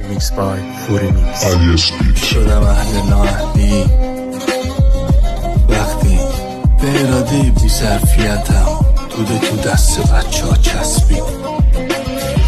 میکس بای فوری میکس. شدم اهل نااهلی وقتی به اراده بی ظرفیتم توده تو دست بچه ها چسبید.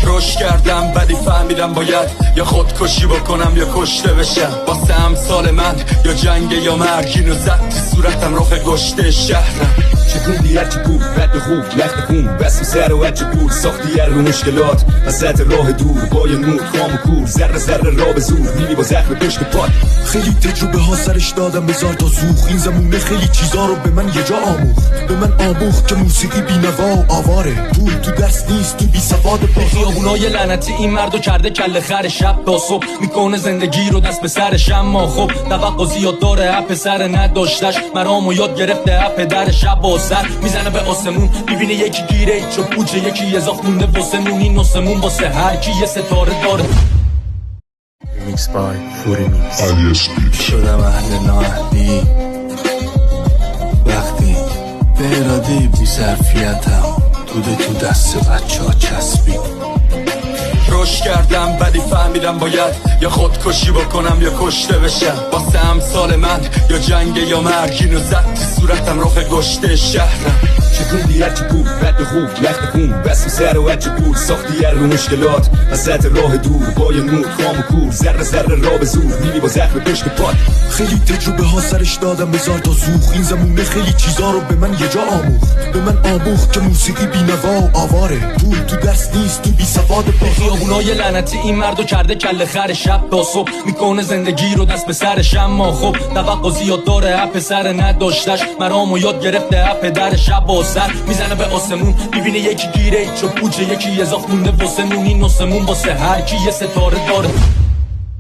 رشد کردم ولی فهمیدم باید یا خودکشی بکنم یا کشته بشم. واسه امثال من یا جنگ یا مرگ، اینو زد تو صورتم رخ گشته شهرم. چکوندی هرچی بود رد خوب لخت خون بسیم سر و هرچی بود ساختی رو مشکلات وسط راه دور با یه نور خام و کور ذره ذره را به زور میری با زخم پشت پات. خیلی تجربه ها سرش دادم بذار تا زوخ این زمونه خیلی چیزا رو به من یه جا آموخت. به من آموخت که موسیقی بی نوا و آواره پول تو درس نیست تو بی سواد به خیابونای لعنتی این مردو کرده کله خر شب تا صبح میکنه زندگی رو دست به سرش. اما خب توقع زیاد داره اپ سر نداشتش مرامو یاد گرفته اپ در شب و سر میزنه به آسمون میبینه یکی گیره چو پوچه یکی اضاف مونده واسه نون این نسمون واسه هر کی یه ستاره داره. میکس بای فوری میکس. شدم اهل نااهلی وقتی به اراده بی ظرفیتم توده تو دست بچه ها چسبید. رشد کردم ولی فهمیدم باید یا خودکشی بکنم یا کشته بشم. واسه امثال من یا جنگ یا مرگ، اینو زد تو صورتم رخ گشته شهرم. چکوندی هرچی بود رد خوب لخت خون بسیم سر و هرچی بود ساختی رو مشکلات وسط راه دور با یه نور خام و کور ذره ذره را به زور میری با زخم پشت پات. خیلی تجربه ها سرش دادم بذار تا زوخ این زمونه خیلی چیزا رو به من یه جا آموخت. به من آموخت که موسیقی بی نوا و آواره پول تو درس نیست تو بی سواد به خیابونای لعنتی این مردو کرده کله خر شب تا صبح میکنه زندگی رو دست به سرش. اما خب توقع زیاد داره اپ سر نداشتش مرامو یاد گرفته اپ در شب و سر میزنه به آسمون میبینه یکی گیره چو پوچه یکی اضاف مونده واسه نون این نسمون واسه هر کی یه ستاره داره.